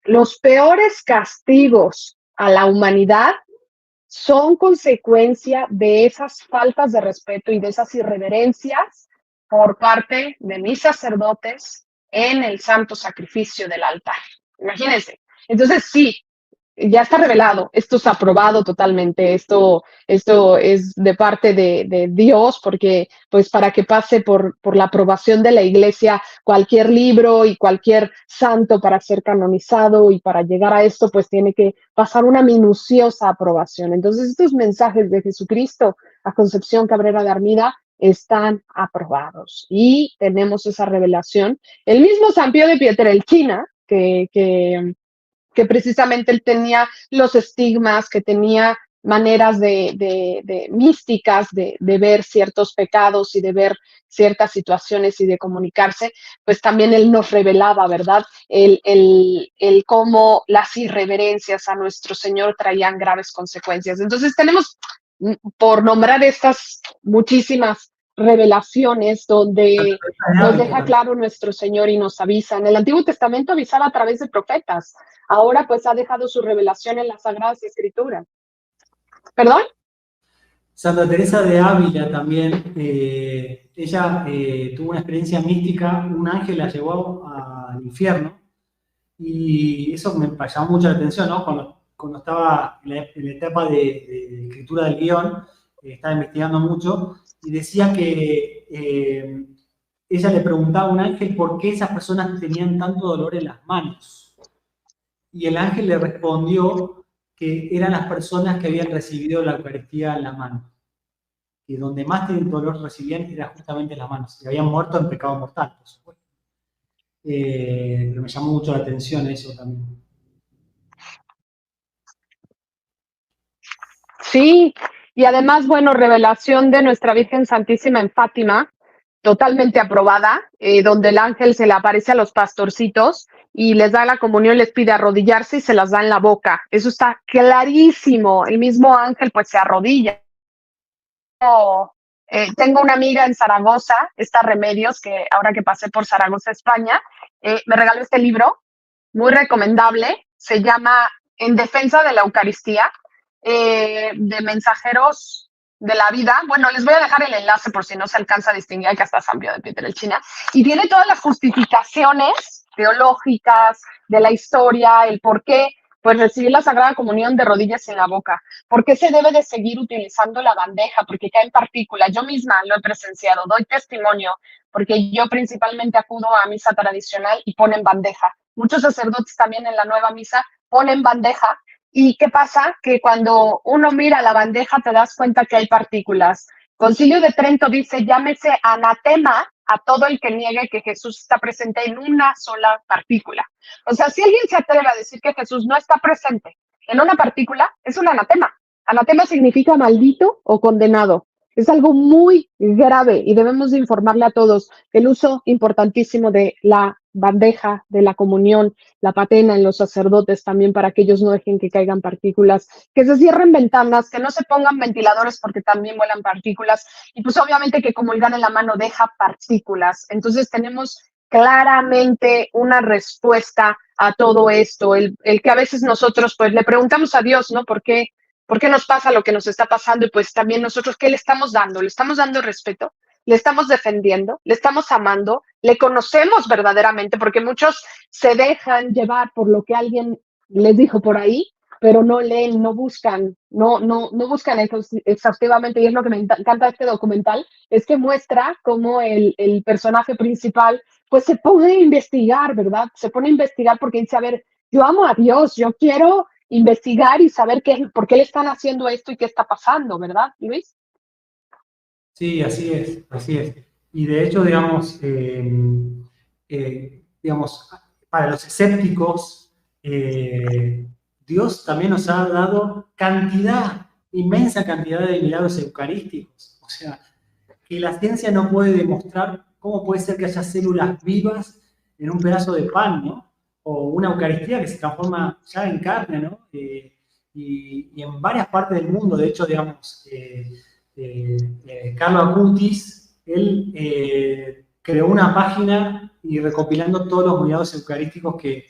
los peores castigos a la humanidad son consecuencia de esas faltas de respeto y de esas irreverencias por parte de mis sacerdotes en el santo sacrificio del altar. Imagínense. Entonces, sí, ya está revelado, esto es aprobado totalmente, esto es de parte de Dios, porque pues para que pase por la aprobación de la Iglesia cualquier libro y cualquier santo para ser canonizado y para llegar a esto pues tiene que pasar una minuciosa aprobación. Entonces estos mensajes de Jesucristo a Concepción Cabrera de Armida están aprobados y tenemos esa revelación. El mismo San Pío de Pietrelcina, que precisamente él tenía los estigmas, que tenía maneras de místicas de ver ciertos pecados y de ver ciertas situaciones y de comunicarse, pues también él nos revelaba, ¿verdad? El cómo las irreverencias a nuestro Señor traían graves consecuencias. Entonces tenemos, por nombrar estas muchísimas revelaciones donde nos deja claro nuestro Señor y nos avisa. En el Antiguo Testamento avisaba a través de profetas. Ahora pues ha dejado su revelación en las Sagradas Escrituras. ¿Perdón? Santa Teresa de Ávila también, ella tuvo una experiencia mística, un ángel la llevó al infierno y eso me llamó mucho la atención, ¿no? Cuando estaba en la etapa de escritura del guión, estaba investigando mucho y decía que ella le preguntaba a un ángel por qué esas personas tenían tanto dolor en las manos. Y el ángel le respondió que eran las personas que habían recibido la Eucaristía en la mano. Que donde más dolor recibían era justamente en las manos. Y habían muerto en pecado mortal, por supuesto. Pero me llamó mucho la atención eso también. Sí, y además, bueno, revelación de nuestra Virgen Santísima en Fátima, totalmente aprobada, donde el ángel se le aparece a los pastorcitos y les da la comunión, les pide arrodillarse y se las da en la boca. Eso está clarísimo. El mismo ángel pues se arrodilla. Tengo una amiga en Zaragoza, esta Remedios, que ahora que pasé por Zaragoza, España, me regaló este libro, muy recomendable, se llama En defensa de la Eucaristía, de mensajeros de la vida. Bueno, les voy a dejar el enlace por si no se alcanza a distinguir, que hasta San Pío de Pietrelcina, y tiene todas las justificaciones teológicas de la historia, el por qué pues recibir la Sagrada Comunión de rodillas en la boca, por qué se debe de seguir utilizando la bandeja, porque caen partículas. Yo misma lo he presenciado, doy testimonio, porque yo principalmente acudo a misa tradicional y ponen bandeja. Muchos sacerdotes también en la nueva misa ponen bandeja. ¿Y qué pasa? Que cuando uno mira la bandeja te das cuenta que hay partículas. Concilio de Trento dice, llámese anatema a todo el que niegue que Jesús está presente en una sola partícula. O sea, si alguien se atreve a decir que Jesús no está presente en una partícula es un anatema. Anatema significa maldito o condenado. Es algo muy grave y debemos de informarle a todos el uso importantísimo de la bandeja, de la comunión, la patena en los sacerdotes también para que ellos no dejen que caigan partículas, que se cierren ventanas, que no se pongan ventiladores porque también vuelan partículas y pues obviamente que comulgar en la mano deja partículas. Entonces tenemos claramente una respuesta a todo esto, el que a veces nosotros pues le preguntamos a Dios, ¿no? ¿Por qué nos pasa lo que nos está pasando? Y pues también nosotros, ¿qué le estamos dando? ¿Le estamos dando respeto? ¿Le estamos defendiendo? ¿Le estamos amando? ¿Le conocemos verdaderamente? Porque muchos se dejan llevar por lo que alguien les dijo por ahí, pero no leen, no buscan, no buscan exhaustivamente. Y es lo que me encanta de este documental, es que muestra cómo el personaje principal pues se pone a investigar, ¿verdad? Se pone a investigar porque dice, a ver, yo amo a Dios, yo quiero investigar y saber por qué le están haciendo esto y qué está pasando, ¿verdad, Luis? Sí, así es, así es. Y de hecho, digamos, para los escépticos, Dios también nos ha dado inmensa cantidad de milagros eucarísticos. O sea, que la ciencia no puede demostrar cómo puede ser que haya células vivas en un pedazo de pan, ¿no? O una Eucaristía que se transforma ya en carne, ¿no? Y en varias partes del mundo, de hecho, digamos, Carlo Acutis, él creó una página y recopilando todos los milagros eucarísticos que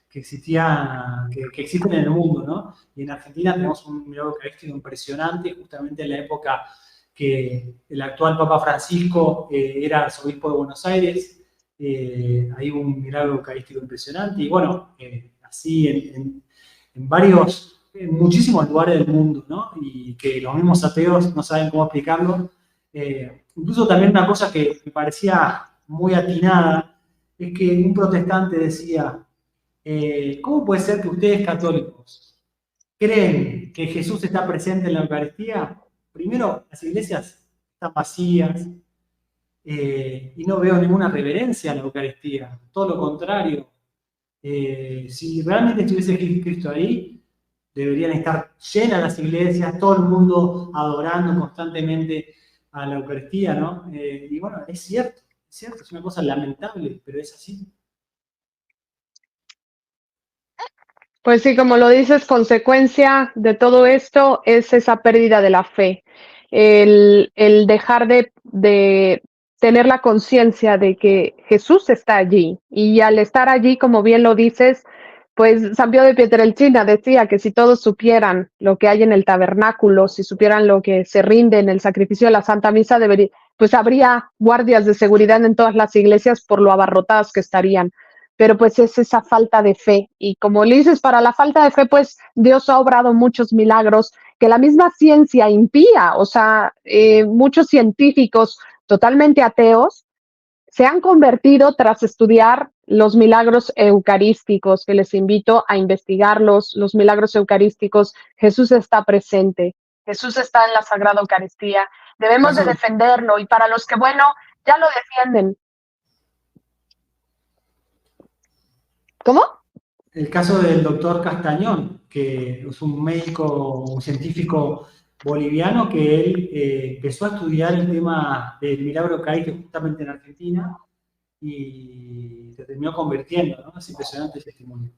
existen en el mundo, ¿no? Y en Argentina tenemos un milagro eucarístico impresionante, justamente en la época que el actual Papa Francisco era arzobispo de Buenos Aires. Hay un milagro eucarístico impresionante y bueno, así en muchísimos lugares del mundo, ¿no? Y que los mismos ateos no saben cómo explicarlo. Incluso también una cosa que me parecía muy atinada es que un protestante decía, ¿cómo puede ser que ustedes católicos creen que Jesús está presente en la Eucaristía? Primero, las iglesias están vacías, y no veo ninguna reverencia a la Eucaristía, todo lo contrario. Si realmente estuviese Cristo ahí, deberían estar llenas las iglesias, todo el mundo adorando constantemente a la Eucaristía, ¿no? Y bueno, es cierto, es una cosa lamentable, pero es así. Pues sí, como lo dices, consecuencia de todo esto es esa pérdida de la fe, el dejar de tener la conciencia de que Jesús está allí y al estar allí, como bien lo dices, pues San Pío de Pietrelcina decía que si todos supieran lo que hay en el tabernáculo, si supieran lo que se rinde en el sacrificio de la Santa Misa, pues habría guardias de seguridad en todas las iglesias por lo abarrotadas que estarían. Pero pues es esa falta de fe. Y como le dices, para la falta de fe, pues Dios ha obrado muchos milagros que la misma ciencia impía. O sea, muchos científicos totalmente ateos se han convertido tras estudiar los milagros eucarísticos, que les invito a investigarlos, los milagros eucarísticos. Jesús está presente, Jesús está en la Sagrada Eucaristía. Debemos de defenderlo y para los que, bueno, ya lo defienden. ¿Cómo? El caso del doctor Castañón, que es un médico, un científico boliviano, que él empezó a estudiar el tema del milagro eucarístico justamente en Argentina y se terminó convirtiendo, ¿no? Es impresionante ese testimonio.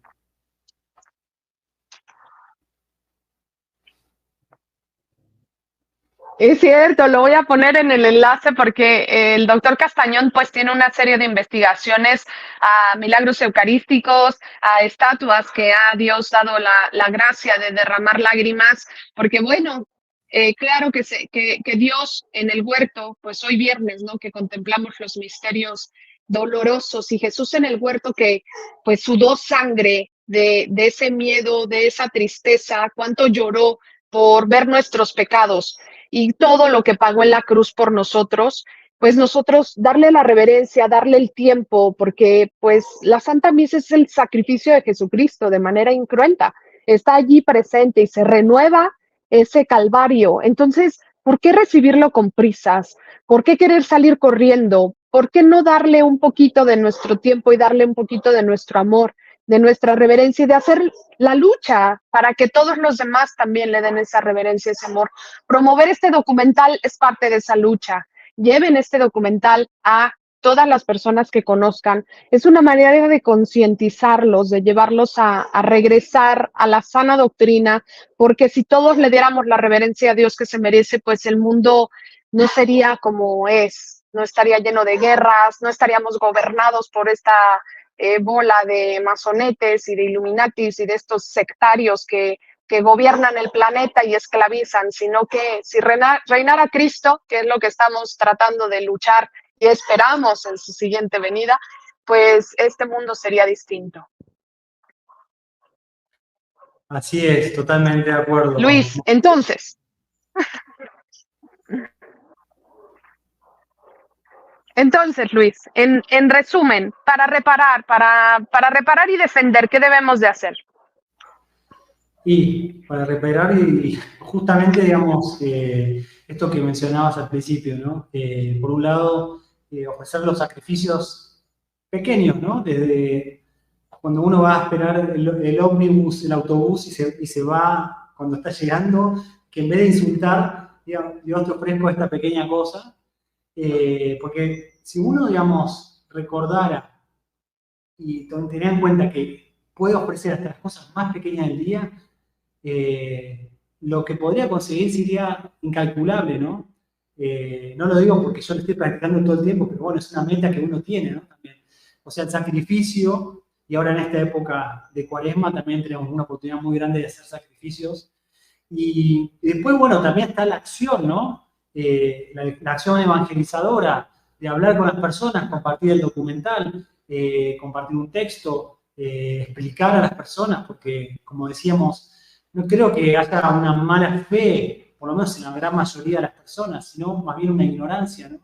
Es cierto, lo voy a poner en el enlace porque el doctor Castañón pues tiene una serie de investigaciones a milagros eucarísticos, a estatuas que ha Dios dado la gracia de derramar lágrimas, porque bueno, claro que Dios en el huerto, pues hoy viernes, ¿no? Que contemplamos los misterios dolorosos y Jesús en el huerto que pues sudó sangre de ese miedo, de esa tristeza, cuánto lloró por ver nuestros pecados y todo lo que pagó en la cruz por nosotros, pues nosotros darle la reverencia, darle el tiempo, porque pues la Santa Misa es el sacrificio de Jesucristo de manera incruenta, está allí presente y se renueva ese calvario. Entonces, ¿por qué recibirlo con prisas? ¿Por qué querer salir corriendo? ¿Por qué no darle un poquito de nuestro tiempo y darle un poquito de nuestro amor? de nuestra reverencia y de hacer la lucha para que todos los demás también le den esa reverencia, ese amor. Promover este documental es parte de esa lucha. Lleven este documental a todas las personas que conozcan. Es una manera de concientizarlos, de llevarlos a regresar a la sana doctrina, porque si todos le diéramos la reverencia a Dios que se merece, pues el mundo no sería como es, no estaría lleno de guerras, no estaríamos gobernados por esta bola de masonetes y de illuminatis y de estos sectarios que gobiernan el planeta y esclavizan, sino que si reinara Cristo, que es lo que estamos tratando de luchar y esperamos en su siguiente venida, pues este mundo sería distinto. Así es, totalmente de acuerdo. Luis, entonces, Luis, en resumen, para reparar y defender, ¿qué debemos de hacer? Y para reparar y justamente, digamos, esto que mencionabas al principio, ¿no? Por un lado, ofrecer los sacrificios pequeños, ¿no? Desde cuando uno va a esperar el ómnibus, el autobús y se va cuando está llegando, que en vez de insultar, digamos, Dios te ofrezco esta pequeña cosa, porque si uno, digamos, recordara y teniera en cuenta que puede ofrecer hasta las cosas más pequeñas del día, lo que podría conseguir sería incalculable, ¿no? No lo digo porque yo lo estoy practicando todo el tiempo, pero bueno, es una meta que uno tiene, ¿no? También. O sea, el sacrificio, y ahora en esta época de Cuaresma también tenemos una oportunidad muy grande de hacer sacrificios. Y después, bueno, también está la acción, ¿no? La acción evangelizadora, de hablar con las personas, compartir el documental, compartir un texto, explicar a las personas, porque, como decíamos, no creo que haya una mala fe, por lo menos en la gran mayoría de las personas, sino más bien una ignorancia, ¿no?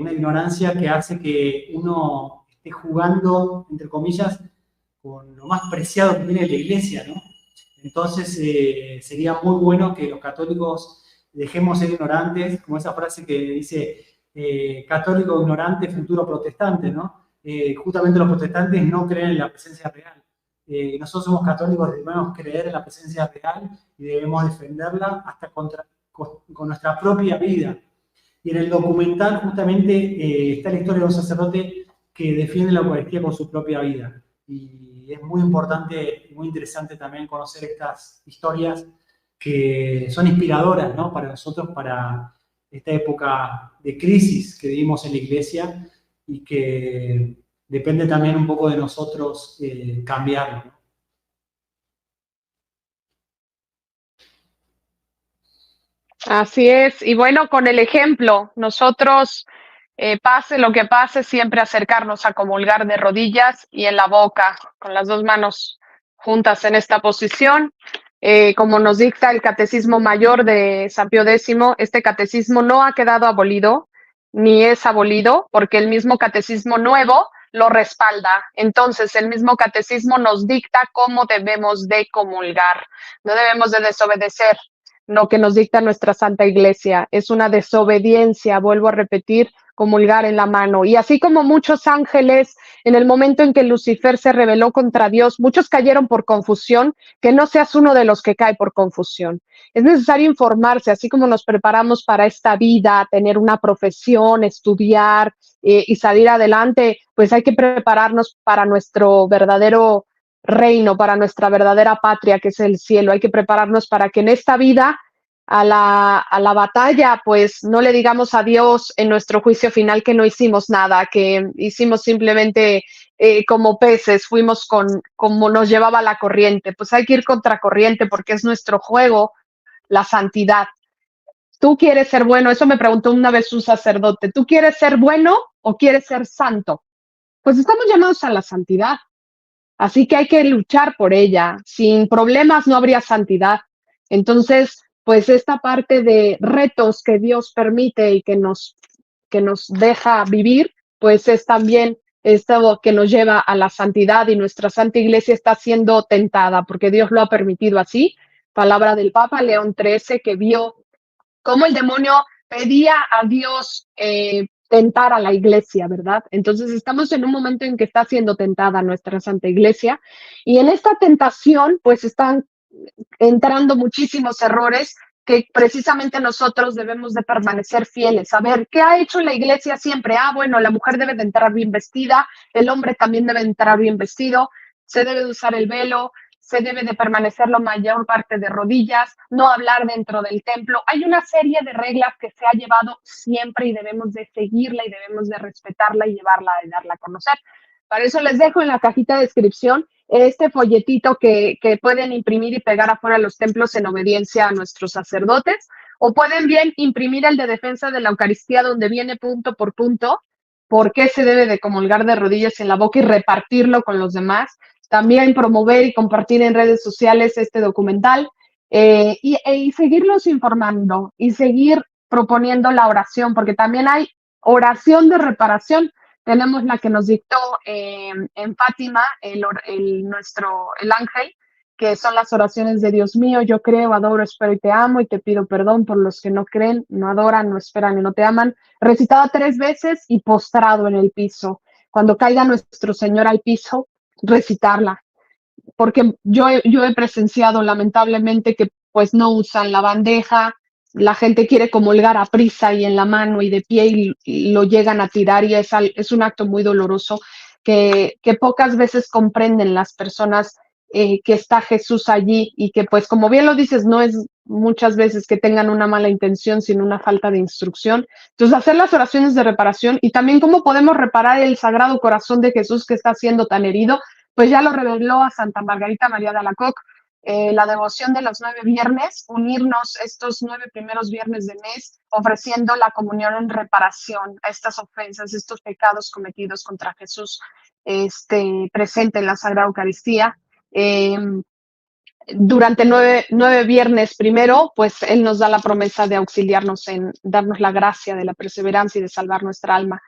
Una ignorancia que hace que uno esté jugando, entre comillas, con lo más preciado que tiene la iglesia, ¿no? Entonces, sería muy bueno que los católicos dejemos ser ignorantes, como esa frase que dice católico ignorante, futuro protestante, ¿no? Justamente los protestantes no creen en la presencia real. Nosotros somos católicos, debemos creer en la presencia real y debemos defenderla hasta con nuestra propia vida. Y en el documental justamente está la historia de un sacerdote que defiende la Eucaristía con su propia vida. Y es muy importante y muy interesante también conocer estas historias que son inspiradoras, ¿no? Para nosotros, para esta época de crisis que vivimos en la Iglesia y que depende también un poco de nosotros cambiarlo, ¿no? Así es, y bueno, con el ejemplo, nosotros, pase lo que pase, siempre acercarnos a comulgar de rodillas y en la boca, con las dos manos juntas en esta posición. Como nos dicta el Catecismo Mayor de San Pío X, este catecismo no ha quedado abolido, ni es abolido, porque el mismo Catecismo Nuevo lo respalda. Entonces, el mismo catecismo nos dicta cómo debemos de comulgar. No debemos de desobedecer lo que nos dicta nuestra Santa Iglesia. Es una desobediencia, vuelvo a repetir, comulgar en la mano. Y así como muchos ángeles, en el momento en que Lucifer se rebeló contra Dios, muchos cayeron por confusión, que no seas uno de los que cae por confusión. Es necesario informarse, así como nos preparamos para esta vida, tener una profesión, estudiar y salir adelante, pues hay que prepararnos para nuestro verdadero reino, para nuestra verdadera patria, que es el cielo. Hay que prepararnos para que en esta vida, a la batalla, pues no le digamos a Dios en nuestro juicio final que no hicimos nada, que hicimos simplemente como peces, fuimos como nos llevaba la corriente. Pues hay que ir contra corriente porque es nuestro juego, la santidad. ¿Tú quieres ser bueno? Eso me preguntó una vez un sacerdote. ¿Tú quieres ser bueno o quieres ser santo? Pues estamos llamados a la santidad. Así que hay que luchar por ella. Sin problemas no habría santidad. Entonces, pues esta parte de retos que Dios permite y que nos deja vivir, pues es también esto que nos lleva a la santidad, y nuestra Santa Iglesia está siendo tentada porque Dios lo ha permitido así. Palabra del Papa León XIII, que vio cómo el demonio pedía a Dios tentar a la iglesia, ¿verdad? Entonces estamos en un momento en que está siendo tentada nuestra Santa Iglesia y en esta tentación pues están entrando muchísimos errores que precisamente nosotros debemos de permanecer fieles. A ver, ¿qué ha hecho la iglesia siempre? Bueno, la mujer debe de entrar bien vestida, el hombre también debe entrar bien vestido, se debe de usar el velo, se debe de permanecer la mayor parte de rodillas, no hablar dentro del templo. Hay una serie de reglas que se ha llevado siempre y debemos de seguirla y debemos de respetarla y llevarla y darla a conocer. Para eso les dejo en la cajita de descripción este folletito que pueden imprimir y pegar afuera de los templos en obediencia a nuestros sacerdotes, o pueden bien imprimir el de defensa de la Eucaristía donde viene punto por punto por qué se debe de comulgar de rodillas en la boca y repartirlo con los demás. También promover y compartir en redes sociales este documental y seguirlos informando y seguir proponiendo la oración, porque también hay oración de reparación. Tenemos la que nos dictó en Fátima el ángel, que son las oraciones de Dios mío, yo creo, adoro, espero y te amo, y te pido perdón por los que no creen, no adoran, no esperan y no te aman, recitada 3 veces y postrado en el piso. Cuando caiga nuestro Señor al piso, recitarla, porque yo he presenciado lamentablemente que pues no usan la bandeja, la gente quiere comulgar a prisa y en la mano y de pie y lo llegan a tirar y es un acto muy doloroso que pocas veces comprenden las personas que está Jesús allí y que pues como bien lo dices, no es muchas veces que tengan una mala intención, sino una falta de instrucción. Entonces hacer las oraciones de reparación y también cómo podemos reparar el Sagrado Corazón de Jesús que está siendo tan herido, pues ya lo reveló a Santa Margarita María de Alacoque. La devoción de los 9 viernes, unirnos estos 9 primeros viernes de mes, ofreciendo la comunión en reparación a estas ofensas, estos pecados cometidos contra Jesús presente en la Sagrada Eucaristía. Durante 9 viernes primero, pues Él nos da la promesa de auxiliarnos en darnos la gracia de la perseverancia y de salvar nuestra alma.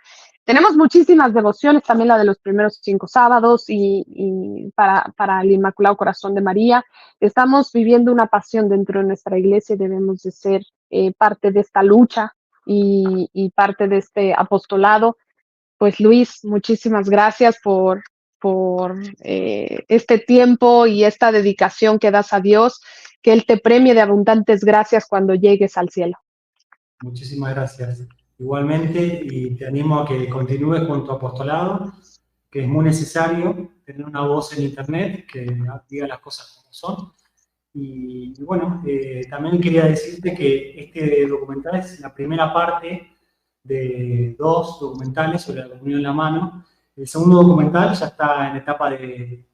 Tenemos muchísimas devociones, también la de los primeros 5 sábados y para el Inmaculado Corazón de María. Estamos viviendo una pasión dentro de nuestra iglesia y debemos de ser parte de esta lucha y parte de este apostolado. Pues Luis, muchísimas gracias por este tiempo y esta dedicación que das a Dios, que Él te premie de abundantes gracias cuando llegues al cielo. Muchísimas gracias. Igualmente, y te animo a que continúes con tu apostolado, que es muy necesario tener una voz en internet que diga las cosas como son. Y bueno, también quería decirte que este documental es la primera parte de 2 documentales sobre la comunión en la mano. El segundo documental ya está en etapa de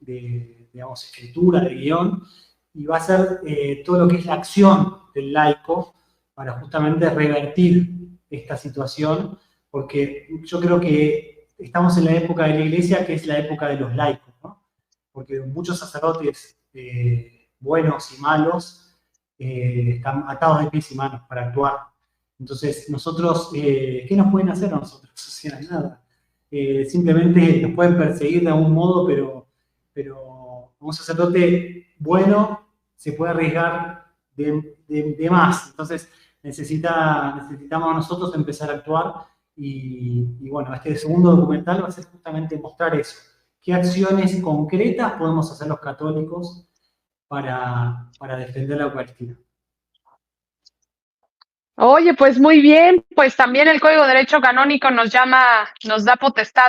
digamos, escritura, de guión, y va a ser todo lo que es la acción del laico para justamente revertir esta situación, porque yo creo que estamos en la época de la iglesia que es la época de los laicos, ¿no? Porque muchos sacerdotes buenos y malos están atados de pies y manos para actuar. Entonces, nosotros, ¿qué nos pueden hacer a nosotros? O sea, nada. Simplemente nos pueden perseguir de algún modo, pero un sacerdote bueno se puede arriesgar de más. Entonces, necesitamos nosotros empezar a actuar y bueno, este segundo documental va a ser justamente mostrar eso. ¿Qué acciones concretas podemos hacer los católicos para defender la Eucaristía? Oye, pues muy bien, pues también el Código de Derecho Canónico nos da potestad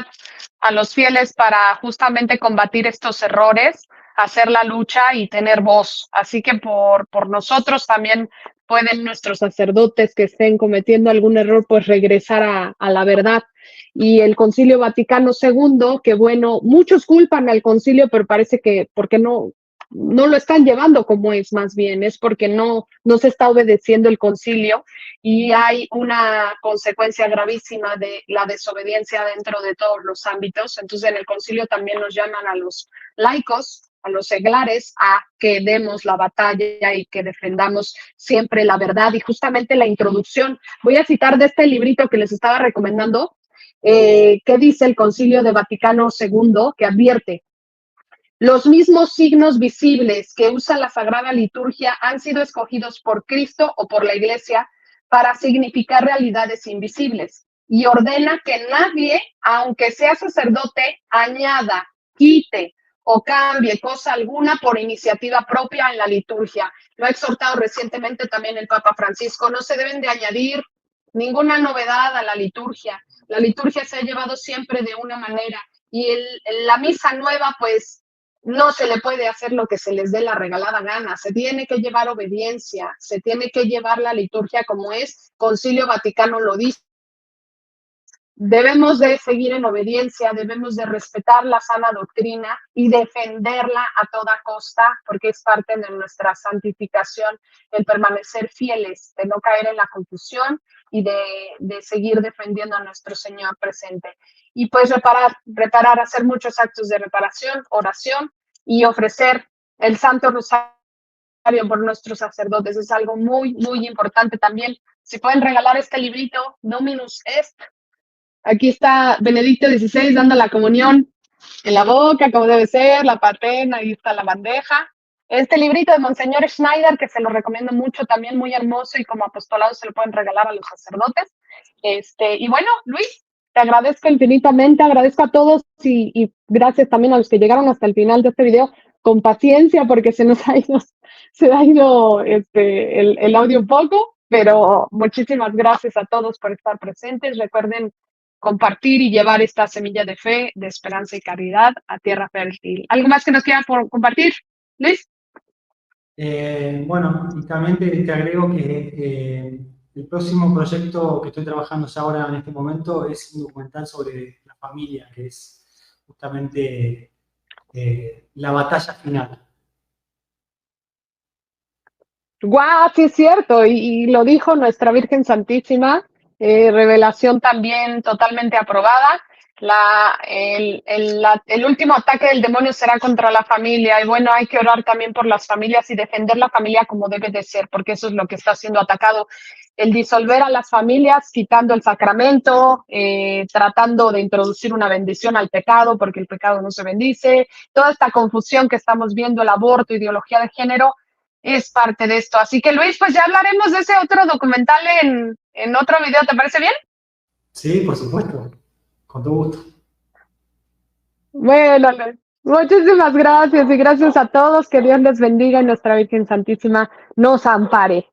a los fieles para justamente combatir estos errores, hacer la lucha y tener voz. Así que por nosotros también pueden nuestros sacerdotes que estén cometiendo algún error, pues regresar a la verdad. Y el Concilio Vaticano II, que bueno, muchos culpan al concilio, pero parece que porque no lo están llevando como es, más bien, es porque no se está obedeciendo el concilio y hay una consecuencia gravísima de la desobediencia dentro de todos los ámbitos. Entonces en el concilio también nos llaman a los laicos, a los seglares, a que demos la batalla y que defendamos siempre la verdad. Y justamente la introducción, voy a citar de este librito que les estaba recomendando, que dice el Concilio de Vaticano II, que advierte: los mismos signos visibles que usa la Sagrada Liturgia han sido escogidos por Cristo o por la Iglesia para significar realidades invisibles. y ordena que nadie, aunque sea sacerdote, añada, quite o cambie cosa alguna por iniciativa propia en la liturgia. Lo ha exhortado recientemente también el Papa Francisco. No se deben de añadir ninguna novedad a la liturgia. La liturgia se ha llevado siempre de una manera y la misa nueva, pues, no se le puede hacer lo que se les dé la regalada gana. Se tiene que llevar obediencia, se tiene que llevar la liturgia como es. Concilio Vaticano lo dice. Debemos de seguir en obediencia, debemos de respetar la sana doctrina y defenderla a toda costa, porque es parte de nuestra santificación, el permanecer fieles, de no caer en la confusión y de seguir defendiendo a nuestro Señor presente. Y pues reparar, hacer muchos actos de reparación, oración y ofrecer el Santo Rosario por nuestros sacerdotes. Es algo muy, muy importante también. Si pueden regalar este librito, Dominus Est. Aquí está Benedicto XVI dando la comunión en la boca, como debe ser, la patena, ahí está la bandeja. Este librito de Monseñor Schneider, que se lo recomiendo mucho, también muy hermoso, y como apostolado se lo pueden regalar a los sacerdotes. Y bueno, Luis, te agradezco infinitamente, agradezco a todos y gracias también a los que llegaron hasta el final de este video, con paciencia, porque se ha ido el audio un poco, pero muchísimas gracias a todos por estar presentes. Recuerden compartir y llevar esta semilla de fe, de esperanza y caridad a tierra fértil. ¿Algo más que nos quieran compartir, Luis? Bueno, únicamente te agrego que el próximo proyecto que estoy trabajando ya ahora en este momento es un documental sobre la familia, que es justamente la batalla final. ¡Guau! Sí, es cierto, y lo dijo nuestra Virgen Santísima. Revelación también totalmente aprobada. El último ataque del demonio será contra la familia, y bueno, hay que orar también por las familias y defender la familia como debe de ser, porque eso es lo que está siendo atacado. El disolver a las familias, quitando el sacramento, tratando de introducir una bendición al pecado, porque el pecado no se bendice. Toda esta confusión que estamos viendo, el aborto, ideología de género, es parte de esto. Así que, Luis, pues ya hablaremos de ese otro documental en otro video, ¿te parece bien? Sí, por supuesto, con todo gusto. Bueno, Luis, muchísimas gracias y gracias a todos, que Dios les bendiga y nuestra Virgen Santísima nos ampare.